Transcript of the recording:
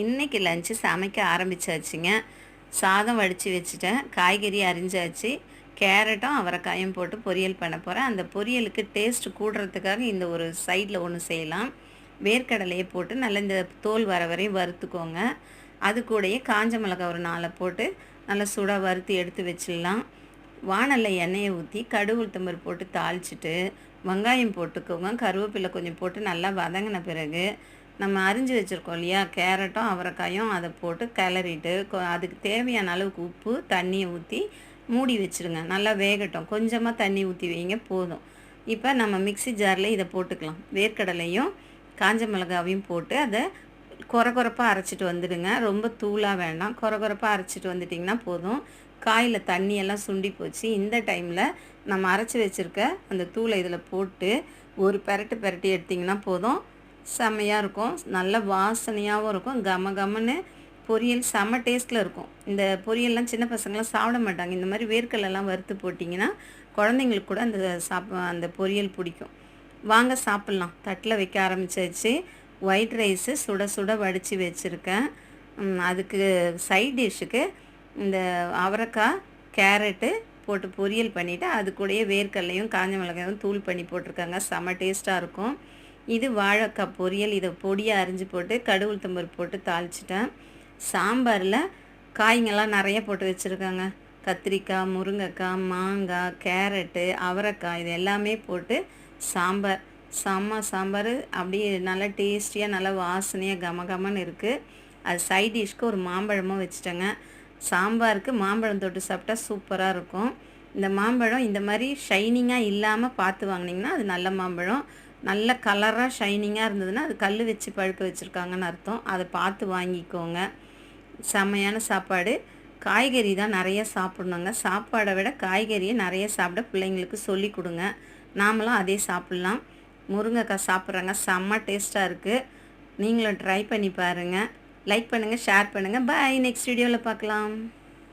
இன்றைக்கி லஞ்சு சமைக்க ஆரம்பிச்சாச்சுங்க. சாதம் வடித்து வச்சுட்டேன், காய்கறி அரிஞ்சாச்சு, கேரட்டும் அவரைக்காயும் போட்டு பொரியல் பண்ண போகிறேன். அந்த பொரியலுக்கு டேஸ்ட்டு கூடுறதுக்காக இந்த ஒரு சைடில் ஒன்று செய்யலாம். வேர்க்கடலையை போட்டு நல்லா இந்த தோல் வர வரையும் வறுத்துக்கோங்க. அது கூடயே காஞ்ச மிளகாய் ஒரு 4 போட்டு நல்லா சூடாக வறுத்து எடுத்து வச்சிடலாம். வாணலில் எண்ணெயை ஊற்றி கடுகு உளுத்தம்பருப்பு போட்டு தாளிச்சிட்டு வெங்காயம் போட்டுக்கோங்க. கருவேப்பிலை கொஞ்சம் போட்டு நல்லா வதங்கின பிறகு நம்ம அரிஞ்சு வச்சுருக்கோம் இல்லையா, கேரட்டும் அவரைக்காயும் அதை போட்டு கிளறிட்டு அதுக்கு தேவையான அளவுக்கு உப்பு தண்ணியை ஊற்றி மூடி வச்சுருங்க. நல்லா வேகட்டும். கொஞ்சமாக தண்ணி ஊற்றி வைங்க போதும். இப்போ நம்ம மிக்ஸி ஜாரில் இதை போட்டுக்கலாம். வேர்க்கடலையும் காஞ்ச மிளகாவையும் போட்டு அதை கொரகொரப்பாக அரைச்சிட்டு வந்துடுங்க. ரொம்ப தூளாக வேண்டாம், கொரகொரப்பாக அரைச்சிட்டு வந்துட்டிங்கன்னா போதும். காயில் தண்ணியெல்லாம் சுண்டி போச்சு. இந்த டைமில் நம்ம அரைச்சி வச்சுருக்க அந்த தூளை இதில் போட்டு ஒரு பெரட்டி எடுத்திங்கன்னா போதும். செம்மையாக இருக்கும், நல்ல வாசனையாகவும் இருக்கும், கம கமன்னு பொரியல் செம்ம டேஸ்ட்டில் இருக்கும். இந்த பொரியல்லாம் சின்ன பசங்களாம் சாப்பிட மாட்டாங்க. இந்த மாதிரி வேர்க்கடலைலாம் வறுத்து போட்டிங்கன்னா குழந்தைங்களுக்கு கூட அந்த பொரியல் பிடிக்கும். வாங்க சாப்பிட்லாம். தட்டில் வைக்க ஆரம்பிச்சாச்சு. ஒயிட் ரைஸு சுட சுட வடித்து வச்சுருக்கேன். அதுக்கு சைட் டிஷ்ஷுக்கு இந்த அவரைக்காய் கேரட்டு போட்டு பொரியல் பண்ணிவிட்டு அது கூடயே வேர்க்கடலையும் காஞ்ச மிளகாயும் தூள் பண்ணி போட்டிருக்காங்க. செம்ம டேஸ்ட்டாக இருக்கும். இது வாழைக்காய் பொரியல். இதை பொடியாக அரிஞ்சு போட்டு கடுகு உளுத்தம்பருப்பு போட்டு தாளிச்சிட்டேன். சாம்பாரில் காய்ங்கள்லாம் நிறைய போட்டு வச்சுருக்காங்க. கத்திரிக்காய், முருங்கைக்காய், மாங்காய், கேரட்டு, அவரைக்காய் இது எல்லாமே போட்டு சாம்பார். சாம்பார் அப்படியே நல்லா டேஸ்டியாக நல்லா வாசனையாக கமகமன்னு இருக்குது. அது சைட் டிஷ்க்கு ஒரு மாம்பழமும் வச்சுட்டேங்க. சாம்பாருக்கு மாம்பழம் தொட்டு சாப்பிட்டா சூப்பராக இருக்கும். இந்த மாம்பழம் இந்த மாதிரி ஷைனிங்காக இல்லாமல் பார்த்து வாங்கினீங்கன்னா அது நல்ல மாம்பழம். நல்ல கலராக ஷைனிங்காக இருந்ததுன்னா அது கல் வச்சு பழுக்க வச்சுருக்காங்கன்னு அர்த்தம். அதை பார்த்து வாங்கிக்கோங்க. செம்மையான சாப்பாடு. காய்கறி தான் நிறைய சாப்பிட்ணுங்க. சாப்பாடை விட காய்கறியை நிறைய சாப்பிட பிள்ளைங்களுக்கு சொல்லி கொடுங்க. நாமளும் அதே சாப்பிட்லாம். முருங்கைக்காய் சாப்பிட்றாங்க, செம்ம டேஸ்ட்டாக இருக்குது. நீங்களும் ட்ரை பண்ணி பாருங்கள். லைக் பண்ணுங்கள், ஷேர் பண்ணுங்கள். பாய். நெக்ஸ்ட் வீடியோவில் பார்க்கலாம்.